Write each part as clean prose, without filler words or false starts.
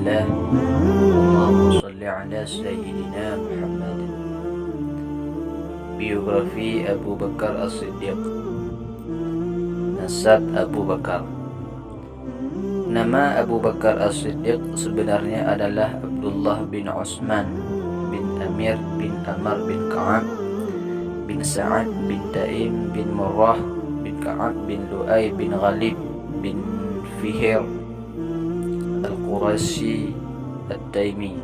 Alhamdulillah. Allahumma salli ala Sayyidina Muhammad. Biografi Abu Bakar As-Siddiq. Nasab Abu Bakar. Nama Abu Bakar As-Siddiq sebenarnya adalah Abdullah bin Utsman bin Amir bin Amr bin Ka'ab bin Sa'ad bin Taim bin Murrah bin Ka'ab bin Lu'ay bin Ghalib bin Fihr Al-Qurashi At-Taimi.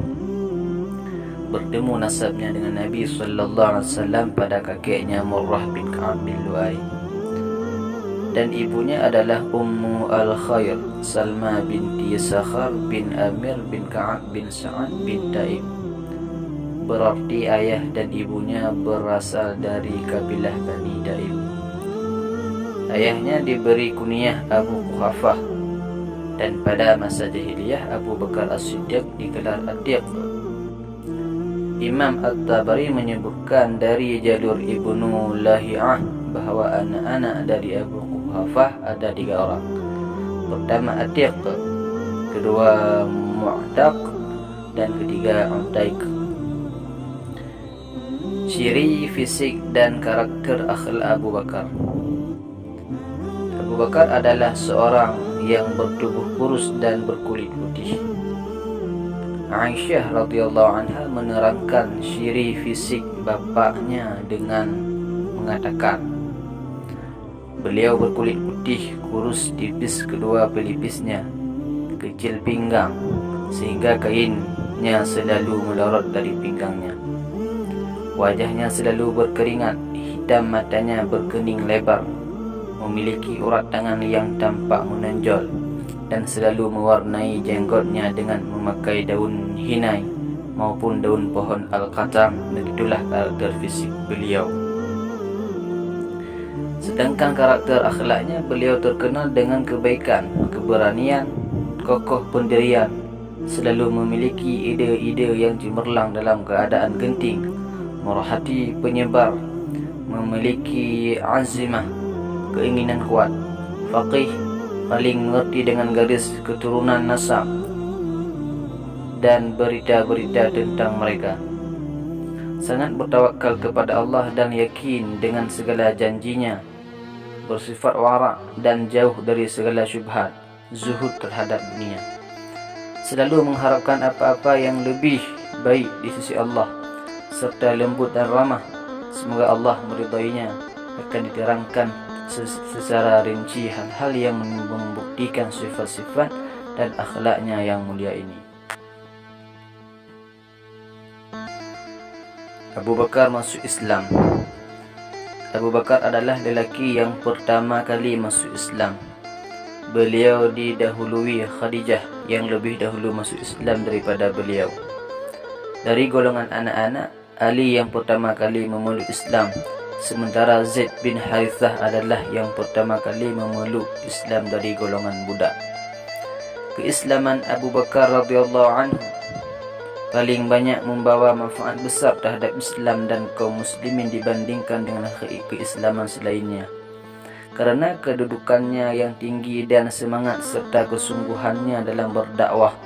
Bertemu nasabnya dengan Nabi sallallahu alaihi wasallam pada kakeknya Murrah bin Ka'ab bin Lu'ay, dan ibunya adalah Ummu Al-Khair Salma binti Sakhar bin Amir bin Ka'ab bin Sa'ad bin Taim. Berarti ayah dan ibunya berasal dari kabilah Bani Taim. Ayahnya diberi kunyah Abu Quhafah, dan pada masa jahiliyah Abu Bakar As-Siddiq digelar Atiq. Imam At-Tabari menyebutkan dari jalur Ibnu Lahiyah bahawa anak-anak dari Abu Quhafah ada 3 orang. Pertama Atiq, kedua Mu'taq, dan ketiga Utaik. Ciri fisik dan karakter akhlak Abu Bakar. Abu Bakar adalah seorang yang bertubuh kurus dan berkulit putih. Aisyah radhiyallahu anha menerangkan ciri fisik bapaknya dengan mengatakan, beliau berkulit putih, kurus, tipis kedua pelipisnya, kecil pinggang sehingga kainnya selalu melorot dari pinggangnya. Wajahnya selalu berkeringat, hitam, matanya berkening lebar, memiliki urat tangan yang tampak menonjol, dan selalu mewarnai jenggotnya dengan memakai daun hinai maupun daun pohon al-qatam. Begitulah karakter fisik beliau. Sedangkan karakter akhlaknya, beliau terkenal dengan kebaikan, keberanian, kokoh pendirian, selalu memiliki ide-ide yang cemerlang dalam keadaan genting, murah hati, penyebar, memiliki azimah, keinginan kuat, faqih, paling mengerti dengan garis keturunan nasab dan berita-berita tentang mereka. Sangat bertawakal kepada Allah dan yakin dengan segala janjinya, bersifat wara' dan jauh dari segala syubhat, zuhud terhadap dunia, selalu mengharapkan apa-apa yang lebih baik di sisi Allah, serta lembut dan ramah. Semoga Allah meridainya. Akan diterangkan secara rinci hal-hal yang membuktikan sifat-sifat dan akhlaknya yang mulia ini. Abu Bakar masuk Islam. Abu Bakar adalah lelaki yang pertama kali masuk Islam. Beliau didahului Khadijah yang lebih dahulu masuk Islam daripada beliau. Dari golongan anak-anak, Ali yang pertama kali memeluk Islam, sementara Zaid bin Harithah adalah yang pertama kali memeluk Islam dari golongan budak. Keislaman Abu Bakar radhiyallahu anhu paling banyak membawa manfaat besar terhadap Islam dan kaum muslimin dibandingkan dengan keislaman selainnya. Karena kedudukannya yang tinggi dan semangat serta kesungguhannya dalam berdakwah.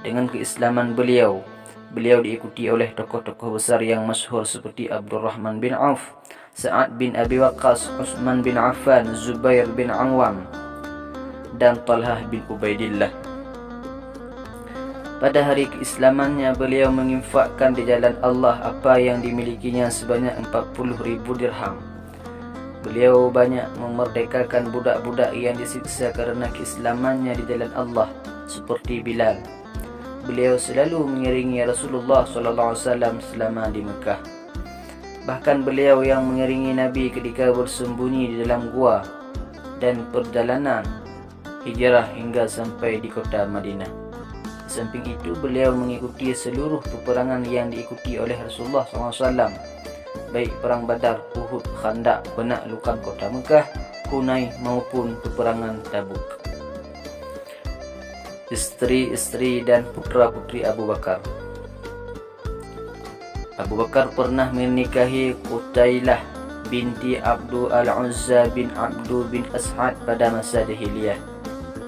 Dengan keislaman beliau diikuti oleh tokoh-tokoh besar yang masyhur seperti Abdurrahman bin Auf, Sa'ad bin Abi Waqqas, Utsman bin Affan, Zubair bin Awam, dan Talhah bin Ubaidillah. Pada hari keislamannya, beliau menginfakkan di jalan Allah apa yang dimilikinya sebanyak 40.000 dirham. Beliau banyak memerdekakan budak-budak yang disiksa kerana keislamannya di jalan Allah, seperti Bilal. Beliau selalu mengiringi Rasulullah SAW selama di Mekah. Bahkan beliau yang mengiringi Nabi ketika bersembunyi di dalam gua dan perjalanan hijrah hingga sampai di kota Madinah. Di samping itu, beliau mengikuti seluruh peperangan yang diikuti oleh Rasulullah SAW, baik perang Badar, Uhud, Khandaq, penaklukan kota Mekah, Hunain maupun peperangan Tabuk. Istri-istri dan putra-putri Abu Bakar. Abu Bakar pernah menikahi Qutailah binti Abdu Al-Uzza bin Abdu bin As'ad pada masa jahiliyah,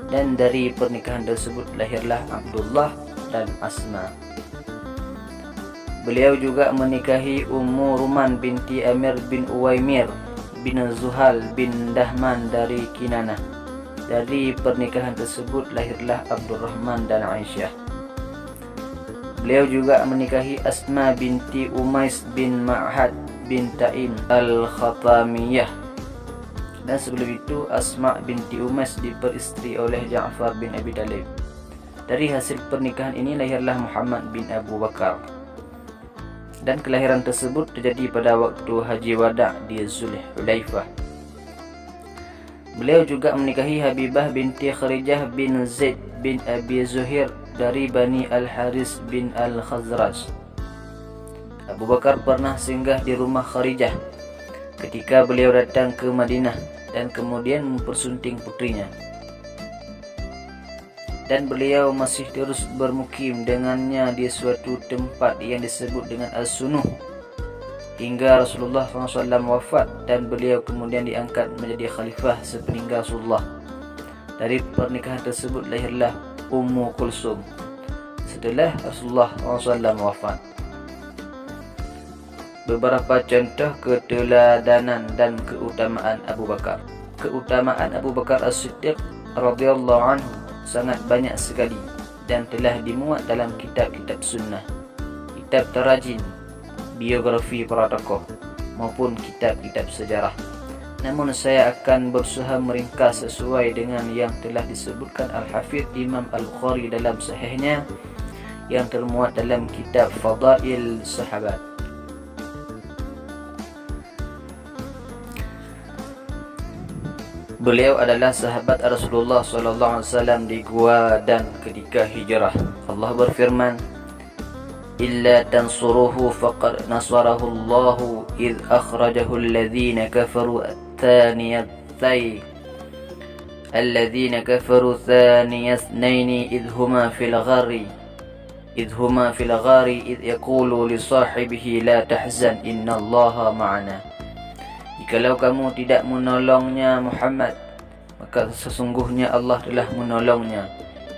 dan dari pernikahan tersebut lahirlah Abdullah dan Asma. Beliau juga menikahi Ummu Ruman binti Amir bin Uwaimir bin Zuhal bin Dahman dari Kinanah. Dari pernikahan tersebut lahirlah Abdurrahman dan Aisyah. Beliau juga menikahi Asma binti Umais bin Ma'had bin Ta'im al-Khatamiyah. Dan sebelum itu Asma binti Umais diperistri oleh Ja'far bin Abi Talib. Dari hasil pernikahan ini lahirlah Muhammad bin Abu Bakar. Dan kelahiran tersebut terjadi pada waktu Haji Wada' di Zulhulaifah. Beliau juga menikahi Habibah binti Kharijah bin Zaid bin Abi Zuhair dari Bani Al-Haris bin Al-Khazraj. Abu Bakar pernah singgah di rumah Kharijah ketika beliau datang ke Madinah dan kemudian mempersunting putrinya. Dan beliau masih terus bermukim dengannya di suatu tempat yang disebut dengan As-Sunuh hingga Rasulullah SAW wafat dan beliau kemudian diangkat menjadi khalifah sepeninggal Rasulullah. Dari pernikahan tersebut lahirlah Ummu Kulsum setelah Rasulullah SAW wafat. Beberapa contoh keteladanan dan keutamaan Abu Bakar. Keutamaan Abu Bakar As-Siddiq radhiyallahu anhu sangat banyak sekali dan telah dimuat dalam kitab-kitab sunnah, kitab tarajim, biografi para tokoh maupun kitab-kitab sejarah. Namun saya akan berusaha meringkas sesuai dengan yang telah disebutkan Al-Hafidh Imam Al-Bukhari dalam sahihnya yang termuat dalam kitab Fadail Sahabat. Beliau adalah sahabat Rasulullah SAW di Gua dan ketika hijrah. Allah berfirman, "Illa tansuruhu faqad nasarahu Allahu idh akhrajahu alladhina kafaru thaniyatay alladhina kafaru thaniyasnaini idh huma fil ghari idh yaqulu li sahibihi la tahzan innallaha ma'ana." Jikalau kamu tidak menolongnya Muhammad, maka sesungguhnya Allah telah menolongnya,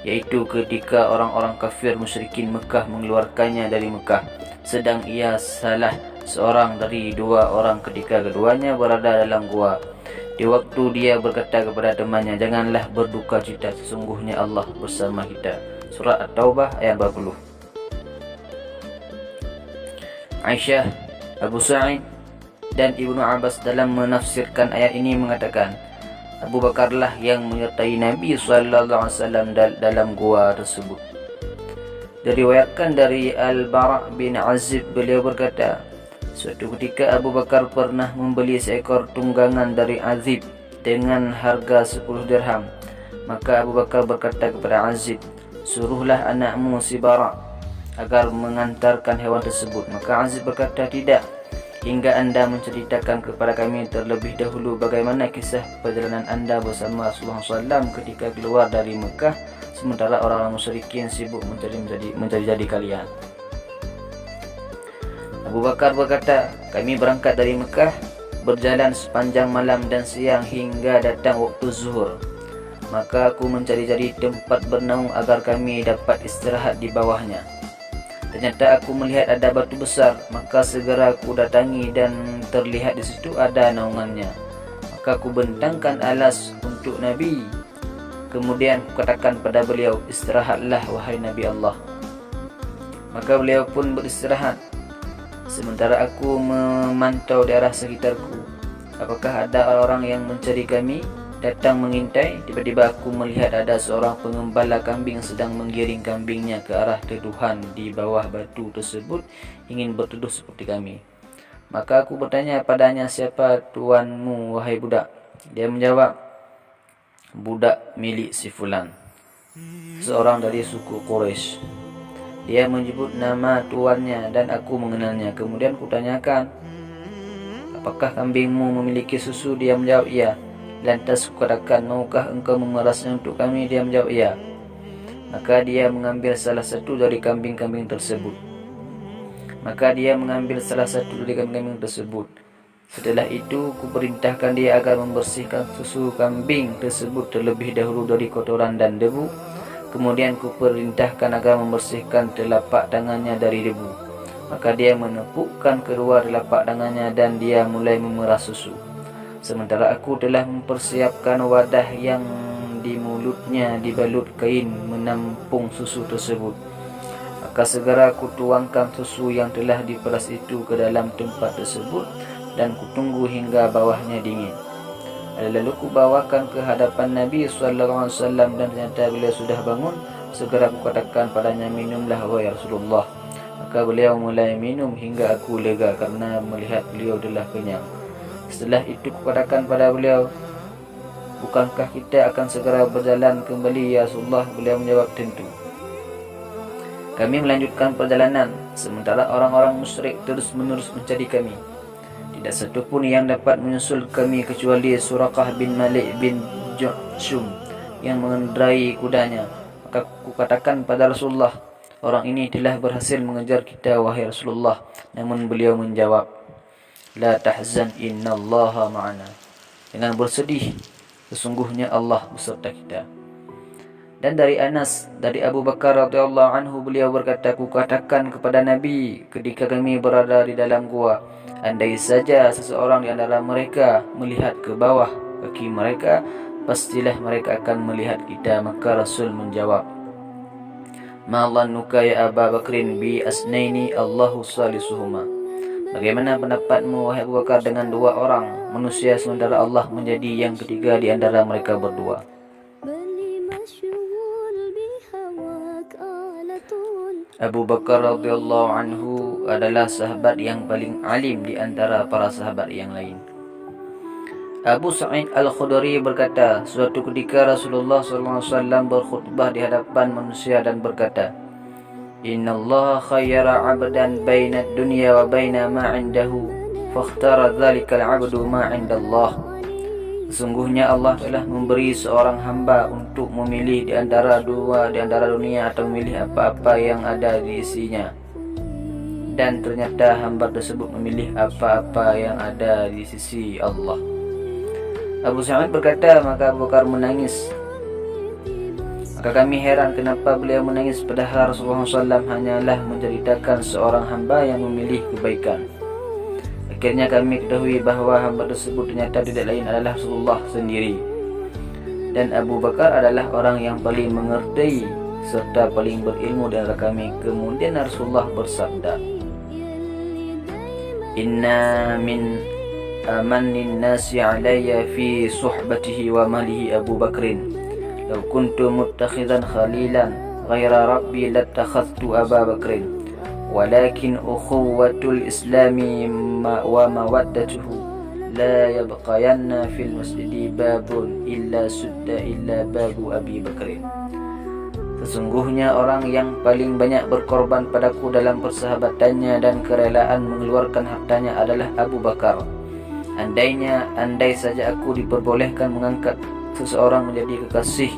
yaitu ketika orang-orang kafir musyrikin Mekah mengeluarkannya dari Mekah, sedang ia salah seorang dari dua orang ketika keduanya berada dalam gua. Di waktu dia berkata kepada temannya, "Janganlah berduka cita, sesungguhnya Allah bersama kita." Surah At-Taubah ayat 40. Aisyah, Abu Sa'id dan Ibnu Abbas dalam menafsirkan ayat ini mengatakan, Abu Bakarlah yang menyertai Nabi SAW dalam gua tersebut. Diriwayatkan dari Al-Bara' bin Azib, beliau berkata, suatu ketika Abu Bakar pernah membeli seekor tunggangan dari Azib dengan harga 10 dirham. Maka Abu Bakar berkata kepada Azib, "Suruhlah anakmu si Bara' agar mengantarkan hewan tersebut." Maka Azib berkata, "Tidak, hingga anda menceritakan kepada kami terlebih dahulu bagaimana kisah perjalanan anda bersama Rasulullah SAW ketika keluar dari Mekah, sementara orang-orang musyrikin sibuk mencari kalian." Abu Bakar berkata, "Kami berangkat dari Mekah, berjalan sepanjang malam dan siang hingga datang waktu zuhur. Maka aku mencari-cari tempat bernaung agar kami dapat istirahat di bawahnya. Ternyata aku melihat ada batu besar, maka segera aku datangi dan terlihat di situ ada naungannya. Maka aku bentangkan alas untuk Nabi. Kemudian aku katakan pada beliau, 'Istirahatlah wahai Nabi Allah.' Maka beliau pun beristirahat. Sementara aku memantau daerah sekitarku, apakah ada orang yang mencari kami, datang mengintai. Tiba-tiba aku melihat ada seorang pengembala kambing sedang menggiring kambingnya ke arah teduhan di bawah batu tersebut, ingin berteduh seperti kami. Maka aku bertanya padanya, 'Siapa tuanmu wahai budak?' Dia menjawab, 'Budak milik si fulan, seorang dari suku Quraisy.' Dia menyebut nama tuannya dan aku mengenalnya. Kemudian kutanyakan, 'Apakah kambingmu memiliki susu?' Dia menjawab, 'Iya.' Lantas kukatakan, 'Maukah engkau memerasnya untuk kami?' Dia menjawab, 'Iya.' Maka dia mengambil salah satu dari kambing-kambing tersebut. Setelah itu kuperintahkan dia agar membersihkan susu kambing tersebut terlebih dahulu dari kotoran dan debu. Kemudian kuperintahkan agar membersihkan telapak tangannya dari debu. Maka dia menepukkan kedua telapak tangannya dan dia mulai memerah susu. Sementara aku telah mempersiapkan wadah yang di mulutnya dibalut kain menampung susu tersebut. Maka segera aku tuangkan susu yang telah diperas itu ke dalam tempat tersebut dan kutunggu hingga bawahnya dingin. Lalu ku bawakan ke hadapan Nabi SAW dan ternyata beliau sudah bangun. Segera aku katakan padanya, minumlah wahai Rasulullah. Maka beliau mulai minum hingga aku lega karena melihat beliau telah kenyang. Setelah itu ku katakan pada beliau, bukankah kita akan segera berjalan kembali ya Rasulullah? Beliau menjawab, tentu. Kami melanjutkan perjalanan, sementara orang-orang musyrik terus-menerus mencari kami. Tidak satu pun yang dapat menyusul kami kecuali Suraqah bin Malik bin Ju'shum yang mengendarai kudanya. Maka kukatakan pada Rasulullah, orang ini telah berhasil mengejar kita wahai Rasulullah. Namun beliau menjawab, la tahzan innallaha ma'ana. Jangan bersedih, sesungguhnya Allah beserta kita. Dan dari Anas, dari Abu Bakar radhiyallahu anhu, beliau berkata, kukatakan kepada Nabi ketika kami berada di dalam gua, andai saja seseorang di antara mereka melihat ke bawah kaki mereka, pastilah mereka akan melihat kita. Maka Rasul menjawab, ma dhannuka ya Abu Bakrin bi asnaini Allahu salisuhuma. Bagaimana pendapatmu wahai Abu Bakar dengan dua orang manusia sementara Allah menjadi yang ketiga di antara mereka berdua? Abu Bakar radhiyallahu anhu adalah sahabat yang paling alim di antara para sahabat yang lain. Abu Sa'id Al-Khudri berkata, suatu ketika Rasulullah SAW berkhutbah di hadapan manusia dan berkata, Inna Allah khayyara 'abdan baina dunya wa baina ma 'indahu, fakhtara dzalikal 'abdu ma 'indallah. Sesungguhnya Allah telah memberi seorang hamba untuk memilih di antara dunia atau memilih apa-apa yang ada di isinya. Dan ternyata hamba tersebut memilih apa-apa yang ada di sisi Allah. Abu Sa'id berkata, maka Abu Bakar menangis. Maka kami heran kenapa beliau menangis, padahal Rasulullah SAW hanyalah menceritakan seorang hamba yang memilih kebaikan. Akhirnya kami ketahui bahawa hamba tersebut ternyata tidak lain adalah Rasulullah sendiri. Dan Abu Bakar adalah orang yang paling mengerti serta paling berilmu di antara kami. Kemudian Rasulullah bersabda, Inna min amannin nasi alayya fi suhbatihi wa malihi Abu Bakrin. Law kuntu muttakhidan khalilan ghaira rabbi lattakhadhtu Abu Bakrin. Walakin ukhuwatul islami wa mawaddatuhu la yabqayanna fil masjidi babun illa sudda illa babu Abi Bakrin. Sesungguhnya orang yang paling banyak berkorban padaku dalam persahabatannya dan kerelaan mengeluarkan hartanya adalah Abu Bakar. Andai saja aku diperbolehkan mengangkat seseorang menjadi kekasih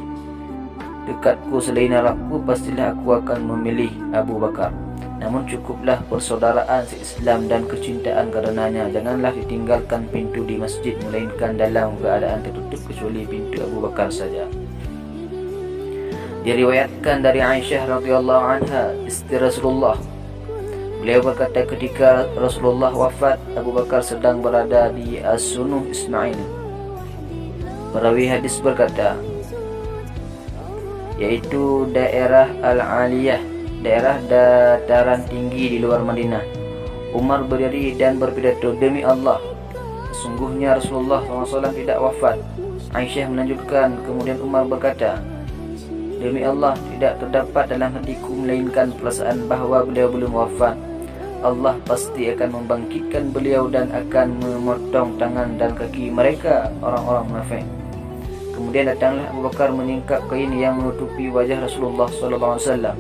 dekatku selain Arabku, pastilah aku akan memilih Abu Bakar. Namun cukuplah persaudaraan se-Islam dan kecintaan karenanya. Janganlah ditinggalkan pintu di masjid melainkan dalam keadaan tertutup kecuali pintu Abu Bakar saja. Diriwayatkan dari Aisyah radhiyallahu anha, istri Rasulullah. Beliau berkata ketika Rasulullah wafat, Abu Bakar sedang berada di As-Sunuh Ismail. Perawi hadis berkata, yaitu daerah Al-Aliyah, daerah dataran tinggi di luar Madinah. Umar berdiri dan berpidato, demi Allah, sesungguhnya Rasulullah SAW tidak wafat. Aisyah melanjutkan, kemudian Umar berkata, demi Allah, tidak terdapat dalam hatiku melainkan perasaan bahawa beliau belum wafat. Allah pasti akan membangkitkan beliau dan akan memotong tangan dan kaki mereka, orang-orang munafik. Kemudian datanglah Abu Bakar menyingkap kain yang menutupi wajah Rasulullah SAW,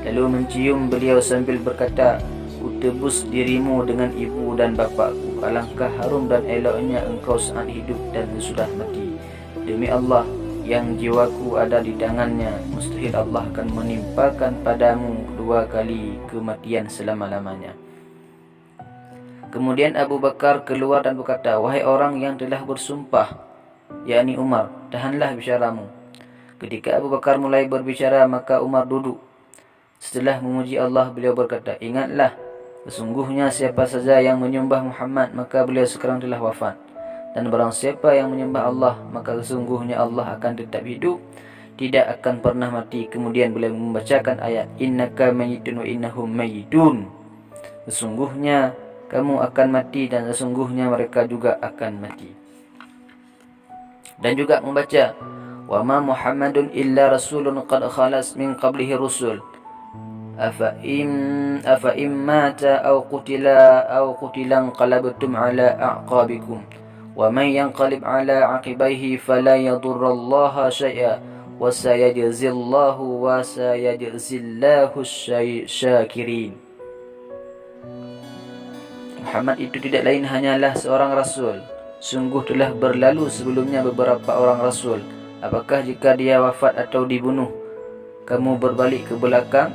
lalu mencium beliau sambil berkata, ku tebus dirimu dengan ibu dan bapakku. Alangkah harum dan eloknya engkau saat hidup dan sudah mati. Demi Allah yang jiwaku ada di tangannya, mustahil Allah akan menimpakan padamu dua kali kematian selama-lamanya. Kemudian Abu Bakar keluar dan berkata, wahai orang yang telah bersumpah, yakni Umar, tahanlah bicaramu. Ketika Abu Bakar mulai berbicara, maka Umar duduk. Setelah memuji Allah, beliau berkata, ingatlah, sesungguhnya siapa saja yang menyembah Muhammad, maka beliau sekarang telah wafat. Dan barang siapa yang menyembah Allah, maka sesungguhnya Allah akan tetap hidup, tidak akan pernah mati. Kemudian beliau membacakan ayat, innaka mayyitun wa innahum mayyitun. Sesungguhnya kamu akan mati dan sesungguhnya mereka juga akan mati. Dan juga membaca, wa ma Muhammadun illa rasulun qad khalas min qablihi rusul. Afa im mata aw qutilan qalabtum ala a'qabikum. Wa man yanqalib ala aqibaihi fala yadurrallaha syai'a wa sayajzillahu syakirin. Muhammad itu tidak lain hanyalah seorang rasul. Sungguh telah berlalu sebelumnya beberapa orang rasul. Apakah jika dia wafat atau dibunuh, kamu berbalik ke belakang?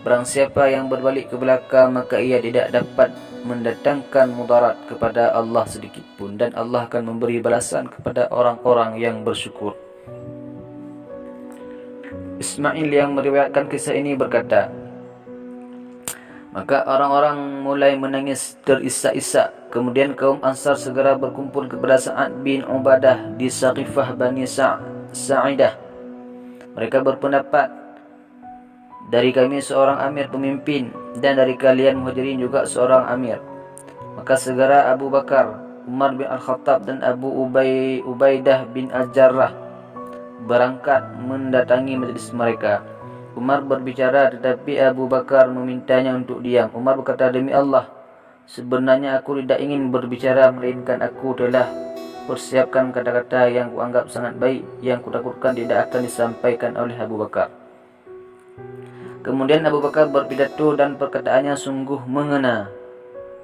Barang siapa yang berbalik ke belakang, maka ia tidak dapat mendatangkan mudarat kepada Allah sedikit pun, dan Allah akan memberi balasan kepada orang-orang yang bersyukur. Ismail yang meriwayatkan kisah ini berkata, maka orang-orang mulai menangis terisak-isak. Kemudian kaum Ansar segera berkumpul kepada Sa'ad bin Ubadah di Saqifah Bani Sa'idah. Mereka berpendapat, dari kami seorang amir pemimpin, dan dari kalian Muhajirin juga seorang amir. Maka segera Abu Bakar, Umar bin Al-Khattab dan Abu Ubaidah bin Al-Jarrah berangkat mendatangi majlis mereka. Umar berbicara, tetapi Abu Bakar memintanya untuk diam. Umar berkata, demi Allah, sebenarnya aku tidak ingin berbicara, melainkan aku telah persiapkan kata-kata yang kuanggap sangat baik, yang kutakutkan tidak akan disampaikan oleh Abu Bakar. Kemudian Abu Bakar berpidato dan perkataannya sungguh mengena.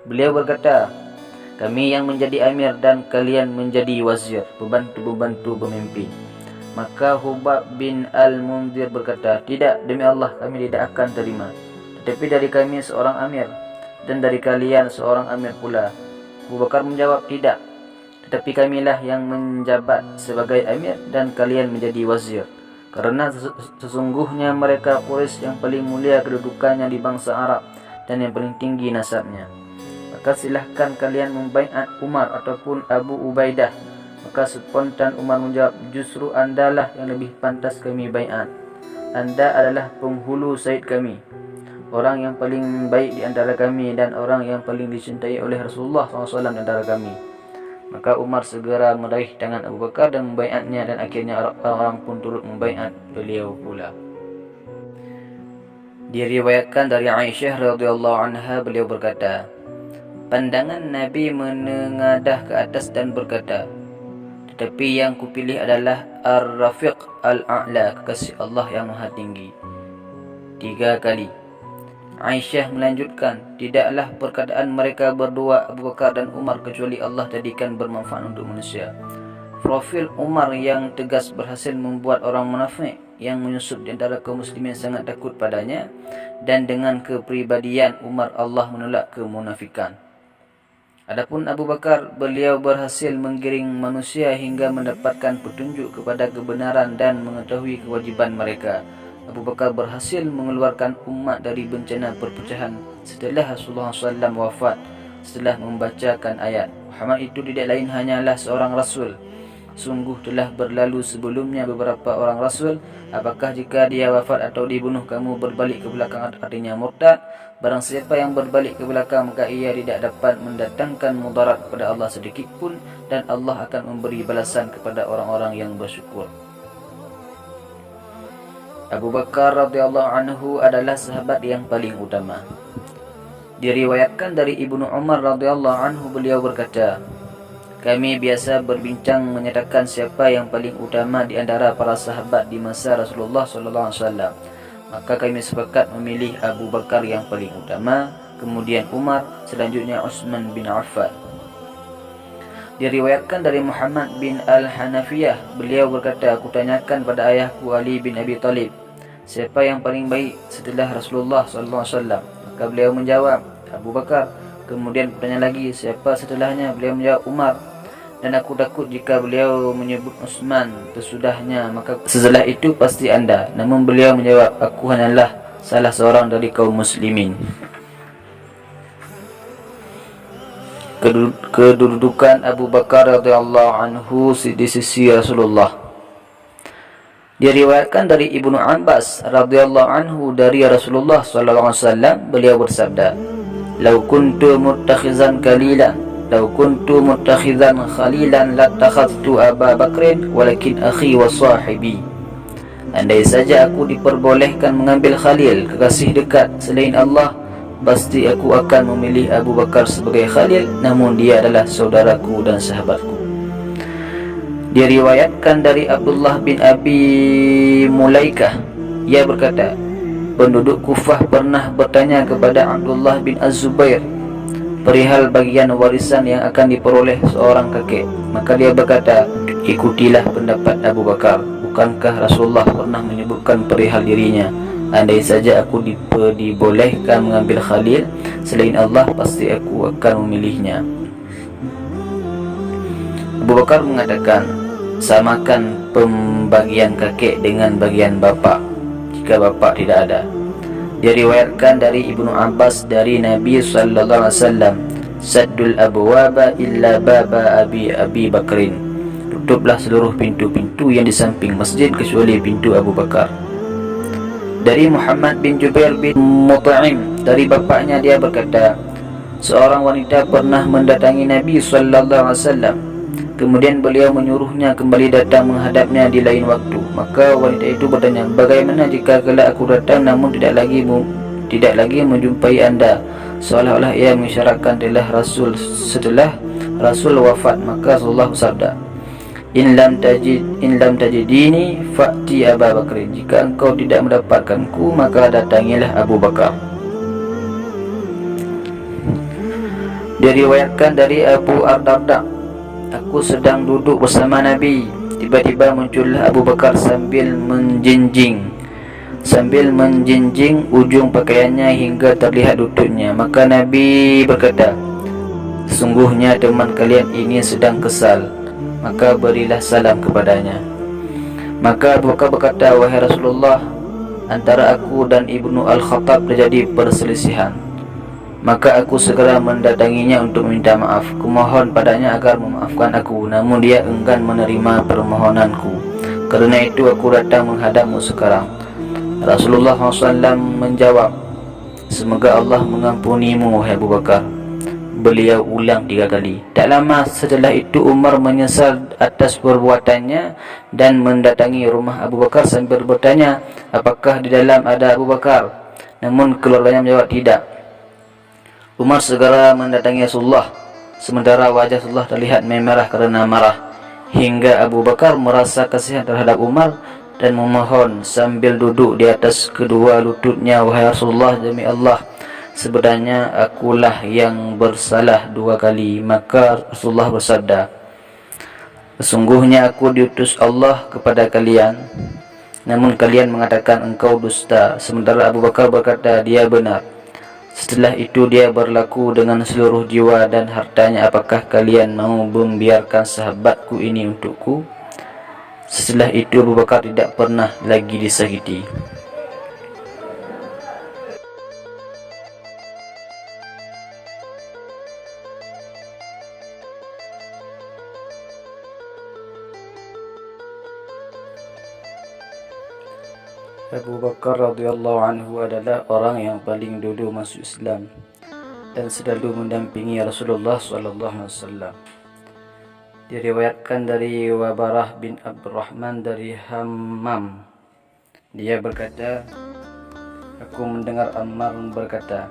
Beliau berkata, kami yang menjadi amir dan kalian menjadi wazir, pembantu-pembantu pemimpin. Maka Hubab bin Al-Munzir berkata, tidak, demi Allah kami tidak akan terima. Tetapi dari kami seorang amir, dan dari kalian seorang amir pula. Abu Bakar menjawab, tidak, tetapi kamilah yang menjabat sebagai amir dan kalian menjadi wazir. Karena sesungguhnya mereka Quraisy yang paling mulia kedudukannya di bangsa Arab dan yang paling tinggi nasabnya. Maka silahkan kalian membaiat Umar ataupun Abu Ubaidah. Maka spontan Umar menjawab, justru andalah yang lebih pantas kami baiat. Anda adalah penghulu Said kami, orang yang paling baik di antara kami dan orang yang paling dicintai oleh Rasulullah SAW di antara kami. Maka Umar segera meraih tangan Abu Bakar dan membaiatnya, dan akhirnya orang-orang pun turut membaiat beliau pula. Diriwayatkan dari Aisyah radhiyallahu anha, beliau berkata, pandangan Nabi menengadah ke atas dan berkata, tetapi yang kupilih adalah Ar-Rafiq Al-A'la, kekasih Allah yang maha tinggi. 3 kali. Aisyah melanjutkan, tidaklah perkataan mereka berdua Abu Bakar dan Umar kecuali Allah jadikan bermanfaat untuk manusia. Profil Umar yang tegas berhasil membuat orang munafik yang menyusup di antara kaum muslimin sangat takut padanya, dan dengan kepribadian Umar Allah menolak kemunafikan. Adapun Abu Bakar, beliau berhasil menggiring manusia hingga mendapatkan petunjuk kepada kebenaran dan mengetahui kewajiban mereka. Abu Bakar berhasil mengeluarkan umat dari bencana perpecahan setelah Rasulullah SAW wafat, setelah membacakan ayat, Muhammad itu tidak lain hanyalah seorang rasul. Sungguh telah berlalu sebelumnya beberapa orang rasul. Apakah jika dia wafat atau dibunuh, kamu berbalik ke belakang, artinya murtad? Barang siapa yang berbalik ke belakang, maka ia tidak dapat mendatangkan mudarat kepada Allah sedikit pun, dan Allah akan memberi balasan kepada orang-orang yang bersyukur. Abu Bakar radhiyallahu anhu adalah sahabat yang paling utama. Diriwayatkan dari Ibnu Umar radhiyallahu anhu, beliau berkata, kami biasa berbincang menyatakan siapa yang paling utama di antara para sahabat di masa Rasulullah SAW. Maka kami sepakat memilih Abu Bakar yang paling utama, kemudian Umar, selanjutnya Utsman bin Affan. Diriwayatkan dari Muhammad bin Al-Hanafiyah, beliau berkata, aku tanyakan pada ayahku Ali bin Abi Talib, siapa yang paling baik setelah Rasulullah SAW? Maka beliau menjawab, Abu Bakar. Kemudian bertanya lagi, siapa setelahnya? Beliau menjawab, Umar. dan aku takut jika beliau menyebut Utsman sesudahnya, maka setelah itu pasti anda. Namun beliau menjawab, aku hanyalah salah seorang dari kaum muslimin. Kedudukan Abu Bakar radhiyallahu anhu di sisi Rasulullah. Diriwayatkan dari Ibnu Abbas radhiyallahu anhu dari Rasulullah sallallahu alaihi wasallam, beliau bersabda, "Lau kuntu muttakhizan khalilan lattakhadtu Aba Bakrin walakin akhi wa sahibi." Andai saja aku diperbolehkan mengambil khalil, kekasih dekat selain Allah, pasti aku akan memilih Abu Bakar sebagai khalil, namun dia adalah saudaraku dan sahabatku. Diriwayatkan dari Abdullah bin Abi Mulaikah, ia berkata, penduduk Kufah pernah bertanya kepada Abdullah bin Az-Zubair perihal bagian warisan yang akan diperoleh seorang kakek. Maka dia berkata, ikutilah pendapat Abu Bakar. Bukankah Rasulullah pernah menyebutkan perihal dirinya, andai saja aku dibolehkan mengambil khalil selain Allah, pasti aku akan memilihnya. Abu Bakar mengatakan, samakan pembagian kakek dengan bagian bapa jika bapa tidak ada. Diriwayatkan dari Ibnu Abbas dari Nabi sallallahu alaihi wasallam, saddul abwaba illa baba Abi Bakrin. Tutuplah seluruh pintu-pintu yang di samping masjid kecuali pintu Abu Bakar. Dari Muhammad bin Jubair bin Mut'im, dari bapaknya dia berkata, seorang wanita pernah mendatangi Nabi sallallahu alaihi wasallam. Kemudian beliau menyuruhnya kembali datang menghadapnya di lain waktu. Maka wanita itu bertanya, bagaimana jika kelak aku datang namun tidak lagi menjumpai anda? Seolah-olah ia mengisyaratkan setelah Rasul wafat. Maka Rasulullah bersabda, In lam tajidini fa'ti Abu Bakrin. Jika engkau tidak mendapatkanku, maka datangilah Abu Bakar. Diriwayatkan dari Abu Darda, aku sedang duduk bersama Nabi. Tiba-tiba muncullah Abu Bakar sambil menjinjing ujung pakaiannya hingga terlihat lututnya. Maka Nabi berkata, sesungguhnya teman kalian ini sedang kesal, maka berilah salam kepadanya. Maka Abu Bakar berkata, wahai Rasulullah, antara aku dan Ibnu Al-Khattab terjadi perselisihan. Maka aku segera mendatanginya untuk meminta maaf. Kumohon padanya agar memaafkan aku, namun dia enggan menerima permohonanku. Karena itu aku datang menghadapmu sekarang. Rasulullah SAW menjawab, semoga Allah mengampunimu, wahai Abu Bakar. Beliau ulang 3 kali. Tak lama setelah itu Umar menyesal atas perbuatannya dan mendatangi rumah Abu Bakar sambil bertanya, apakah di dalam ada Abu Bakar? Namun keluarganya menjawab tidak. Umar segera mendatangi Rasulullah, sementara wajah Rasulullah terlihat memerah karena marah, hingga Abu Bakar merasa kasihan terhadap Umar dan memohon sambil duduk di atas kedua lututnya, wahai Rasulullah, demi Allah, sebenarnya akulah yang bersalah 2 kali. Maka Rasulullah bersabda, sesungguhnya aku diutus Allah kepada kalian, namun kalian mengatakan engkau dusta. Sementara Abu Bakar berkata, dia benar. Setelah itu dia berlaku dengan seluruh jiwa dan hartanya. Apakah kalian mau membiarkan sahabatku ini untukku? Setelah itu Abu Bakar tidak pernah lagi disakiti. Abu Bakar radhiyallahu anhu adalah orang yang paling dulu masuk Islam dan selalu mendampingi Rasulullah sallallahu alaihi wasallam. Diriwayatkan dari Wabarah bin Abdurrahman dari Hammam, dia berkata, aku mendengar Ammar berkata,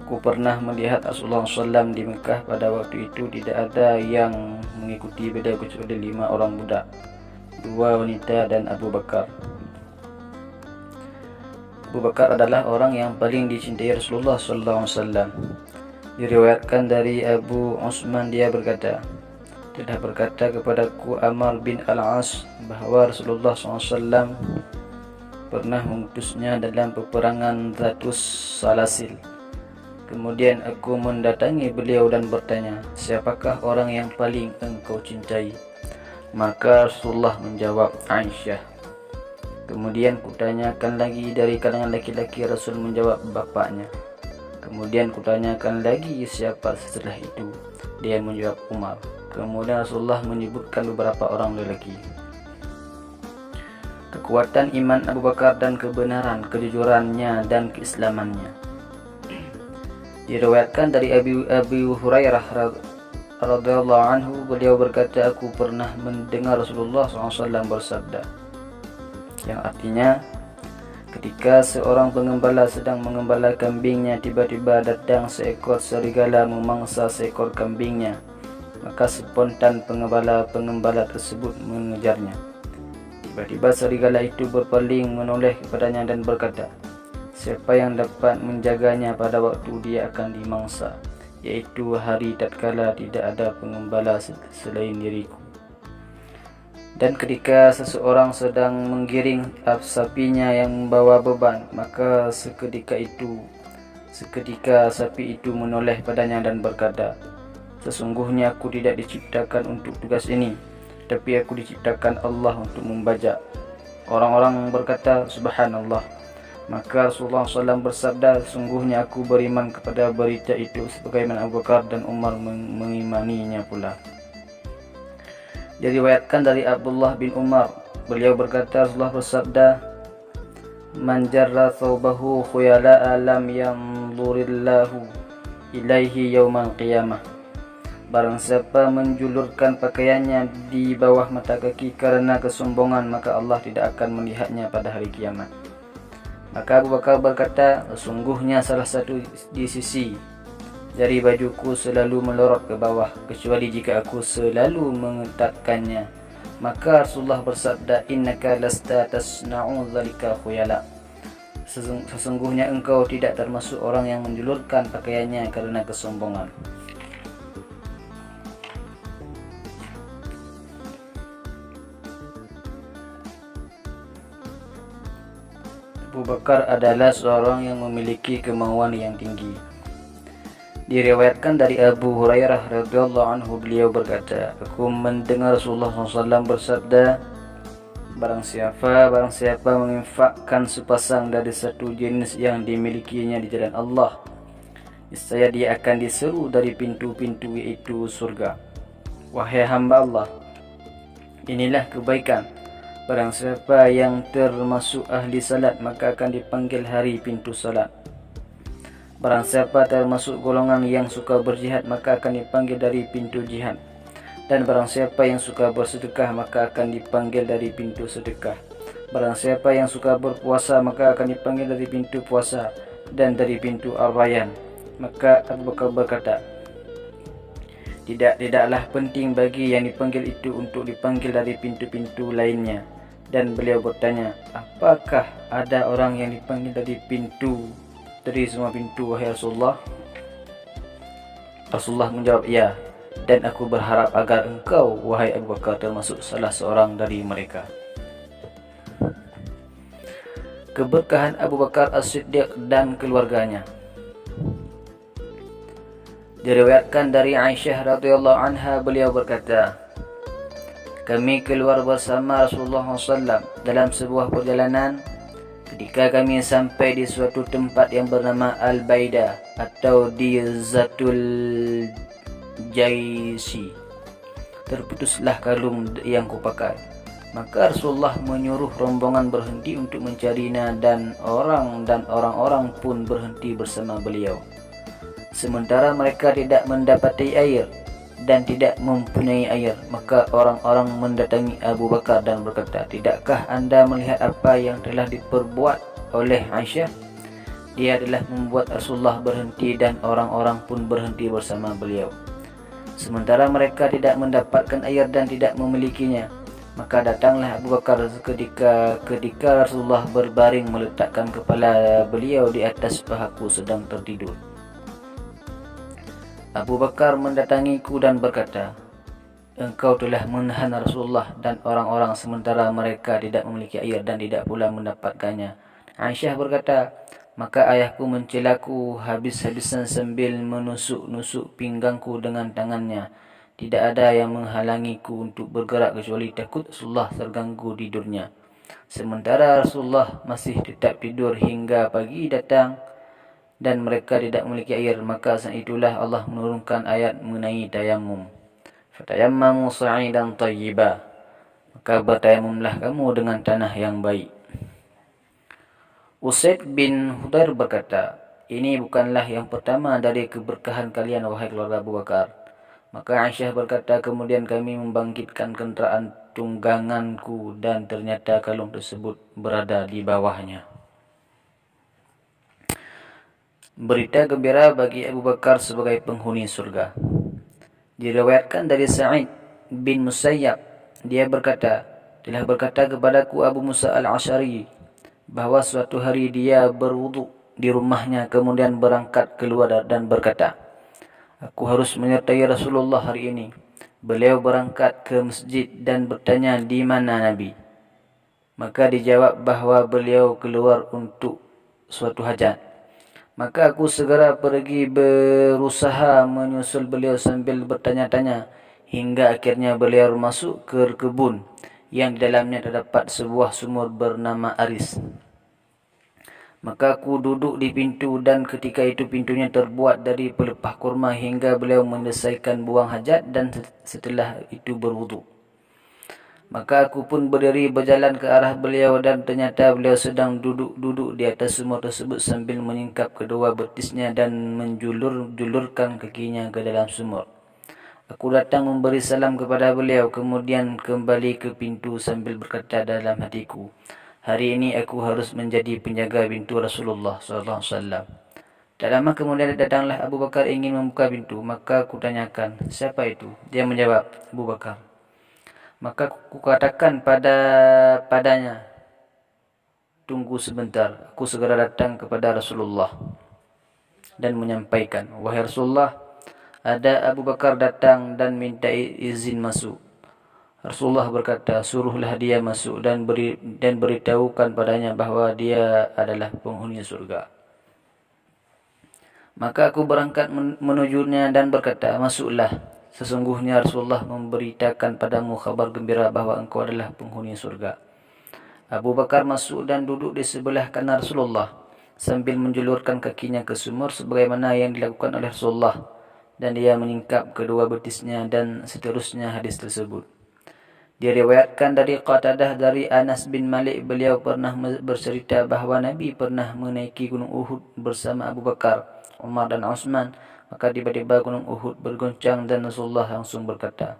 aku pernah melihat Rasulullah SAW di Mekah. Pada waktu itu tidak ada yang mengikuti beliau kecuali 5 orang budak, 2 wanita dan Abu Bakar. Abu Bakar adalah orang yang paling dicintai Rasulullah SAW. Diriwayatkan dari Abu Utsman, dia berkata, telah berkata kepadaku Ammar bin Al-As bahwa Rasulullah SAW pernah mengutusnya dalam peperangan Zatus Salasil. Kemudian aku mendatangi beliau dan bertanya, siapakah orang yang paling engkau cintai? Maka Rasulullah menjawab, Aisyah. Kemudian kutanyakan lagi dari kalangan laki-laki, Rasul menjawab, bapaknya. Kemudian kutanyakan lagi siapa setelah itu, dia menjawab Umar. Kemudian Rasulullah menyebutkan beberapa orang lelaki. Kekuatan iman Abu Bakar dan kebenaran, kejujurannya dan keislamannya. Diriwayatkan dari Abu Hurairah radhiyallahu anhu, beliau berkata, aku pernah mendengar Rasulullah SAW bersabda, yang artinya, ketika seorang pengembala sedang mengembala kambingnya, tiba-tiba datang seekor serigala memangsa seekor kambingnya, maka spontan pengembala tersebut mengejarnya. Tiba-tiba serigala itu berpaling menoleh kepadanya dan berkata, siapa yang dapat menjaganya pada waktu dia akan dimangsa, yaitu hari tatkala tidak ada pengembala selain diriku. Dan ketika seseorang sedang menggiring sapinya yang membawa beban, maka seketika sapi itu menoleh padanya dan berkata, sesungguhnya aku tidak diciptakan untuk tugas ini, tapi aku diciptakan Allah untuk membajak. Orang-orang berkata, subhanallah. Maka Rasulullah SAW bersabda, sungguhnya aku beriman kepada berita itu sebagaimana Abu Bakar dan Umar mengimaninya pula. Diriwayatkan dari Abdullah bin Umar, beliau berkata, Rasulullah bersabda, man jarra thawbahu khuyala'a lam yanzurillahu ilaihi yawmal qiyamah. Barang siapa menjulurkan pakaiannya di bawah mata kaki karena kesombongan, maka Allah tidak akan melihatnya pada hari kiamat. Maka Abu Bakar berkata, sesungguhnya salah satu di sisi jari bajuku selalu melorot ke bawah, kecuali jika aku selalu mengetatkannya. Maka Rasulullah bersabda, innaka lasta tasna'u dzalika khuyala. Sesungguhnya engkau tidak termasuk orang yang menjulurkan pakaiannya karena kesombongan. Abu Bakar adalah seorang yang memiliki kemauan yang tinggi. Diriwayatkan dari Abu Hurairah radhiyallahu anhu, beliau berkata, aku mendengar Rasulullah SAW bersabda, barang siapa menginfakkan sepasang dari satu jenis yang dimilikinya di jalan Allah, niscaya dia akan diseru dari pintu-pintu yaitu surga. Wahai hamba Allah, inilah kebaikan. Barang siapa yang termasuk ahli salat, maka akan dipanggil hari pintu salat. Barang siapa termasuk golongan yang suka berjihad, maka akan dipanggil dari pintu jihad. Dan barang siapa yang suka bersedekah, maka akan dipanggil dari pintu sedekah. Barang siapa yang suka berpuasa, maka akan dipanggil dari pintu puasa dan dari pintu ar-rayyan. Maka Abu Bakar berkata, tidaklah penting bagi yang dipanggil itu untuk dipanggil dari pintu-pintu lainnya. Dan beliau bertanya, apakah ada orang yang dipanggil dari semua pintu, wahai Rasulullah? Rasulullah menjawab, ya, dan aku berharap agar engkau, wahai Abu Bakar, termasuk salah seorang dari mereka. Keberkahan Abu Bakar As-Siddiq dan keluarganya. Diriwayatkan dari Aisyah radhiyallahu anha, beliau berkata, kami keluar bersama Rasulullah SAW dalam sebuah perjalanan. Ketika kami sampai di suatu tempat yang bernama Al-Baida atau di Zatul Jaisi, terputuslah kalung yang kupakai. Maka Rasulullah menyuruh rombongan berhenti untuk mencarinya, dan orang-orang pun berhenti bersama beliau. Sementara mereka tidak mendapati air dan tidak mempunyai air, maka orang-orang mendatangi Abu Bakar dan berkata, tidakkah anda melihat apa yang telah diperbuat oleh Aisyah? Dia adalah membuat Rasulullah berhenti dan orang-orang pun berhenti bersama beliau. Sementara mereka tidak mendapatkan air dan tidak memilikinya. Maka datanglah Abu Bakar ketika Rasulullah berbaring meletakkan kepala beliau di atas pahaku sedang tertidur. Abu Bakar mendatangiku dan berkata, engkau telah menahan Rasulullah dan orang-orang sementara mereka tidak memiliki air dan tidak pula mendapatkannya. Aisyah berkata, Maka ayahku mencelaku habis-habisan sambil menusuk-nusuk pinggangku dengan tangannya. Tidak ada yang menghalangiku untuk bergerak kecuali takut Rasulullah terganggu tidurnya. Sementara Rasulullah masih tetap tidur hingga pagi datang dan mereka tidak memiliki air, maka saat itulah Allah menurunkan ayat mengenai tayammum. Fatayammamu sa'idan thayyiba, maka bertayamumlah kamu dengan tanah yang baik. Usaid bin Hudair berkata, ini bukanlah yang pertama dari keberkahan kalian, wahai keluarga Abu Bakar. Maka Aisyah berkata, kemudian kami membangkitkan kenderaan tungganganku dan ternyata kalung tersebut berada di bawahnya. Berita gembira bagi Abu Bakar sebagai penghuni surga. Diriwayatkan dari Sa'id bin Musayyab, dia berkata, telah berkata kepadaku Abu Musa al-Asy'ari bahawa suatu hari dia berwudu di rumahnya, kemudian berangkat keluar dan berkata, aku harus menyertai Rasulullah hari ini. Beliau berangkat ke masjid dan bertanya di mana Nabi. Maka dijawab bahawa beliau keluar untuk suatu hajat. Maka aku segera pergi berusaha menyusul beliau sambil bertanya-tanya hingga akhirnya beliau masuk ke kebun yang di dalamnya terdapat sebuah sumur bernama Aris. Maka aku duduk di pintu dan ketika itu pintunya terbuat dari pelepah kurma hingga beliau menyelesaikan buang hajat dan setelah itu berwudu. Maka aku pun berdiri berjalan ke arah beliau dan ternyata beliau sedang duduk-duduk di atas sumur tersebut sambil menyingkap kedua betisnya dan menjulur-julurkan kakinya ke dalam sumur. Aku datang memberi salam kepada beliau, kemudian kembali ke pintu sambil berkata dalam hatiku, hari ini aku harus menjadi penjaga pintu Rasulullah SAW. Tak lama kemudian datanglah Abu Bakar ingin membuka pintu. Maka aku tanyakan, siapa itu? Dia menjawab, Abu Bakar. Maka aku katakan padanya, tunggu sebentar. Aku segera datang kepada Rasulullah dan menyampaikan, wahai Rasulullah, ada Abu Bakar datang dan minta izin masuk. Rasulullah berkata, suruhlah dia masuk dan beritahukan padanya bahawa dia adalah penghuni surga. Maka aku berangkat menujunya dan berkata, masuklah. Sesungguhnya Rasulullah memberitakan padamu kabar gembira bahawa engkau adalah penghuni surga. Abu Bakar masuk dan duduk di sebelah kanan Rasulullah sambil menjulurkan kakinya ke sumur sebagaimana yang dilakukan oleh Rasulullah, dan dia menyingkap kedua betisnya dan seterusnya hadis tersebut. Diriwayatkan dari Qatadah dari Anas bin Malik, beliau pernah bercerita bahawa Nabi pernah menaiki gunung Uhud bersama Abu Bakar, Umar dan Utsman. Maka tiba-tiba gunung Uhud bergoncang dan Rasulullah langsung berkata,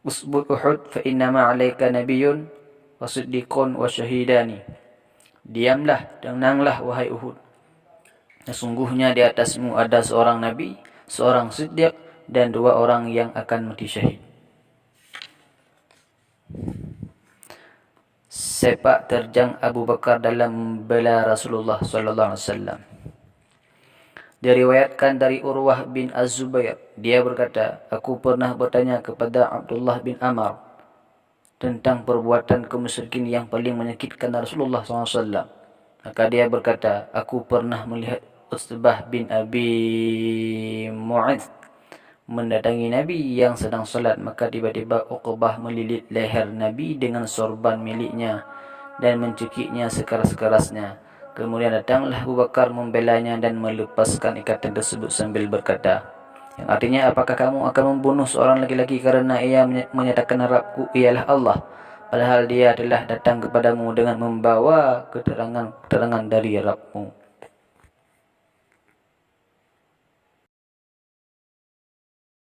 Usbut Uhud fa innama alaika nabiyyun wa siddiqun wa syahidani. Diamlah, tenanglah wahai Uhud. Sesungguhnya di atasmu ada seorang nabi, seorang siddiq dan dua orang yang akan mati syahid. Sepak terjang Abu Bakar dalam membela Rasulullah sallallahu alaihi wasallam. Diriwayatkan dari Urwah bin Az-Zubair, dia berkata, aku pernah bertanya kepada Abdullah bin Amr tentang perbuatan kemusyrikin yang paling menyakitkan Rasulullah SAW. Maka dia berkata, aku pernah melihat Utsbah bin Abi Mu'adz mendatangi Nabi yang sedang salat. Maka tiba-tiba Uqbah melilit leher Nabi dengan sorban miliknya dan mencekiknya sekeras-kerasnya. Kemudian datanglah Abu Bakar membelanya dan melepaskan ikatan tersebut sambil berkata, yang artinya, apakah kamu akan membunuh seorang laki-laki karena ia menyatakan Rabbku ialah Allah, padahal dia telah datang kepadamu dengan membawa keterangan dari Rabbmu.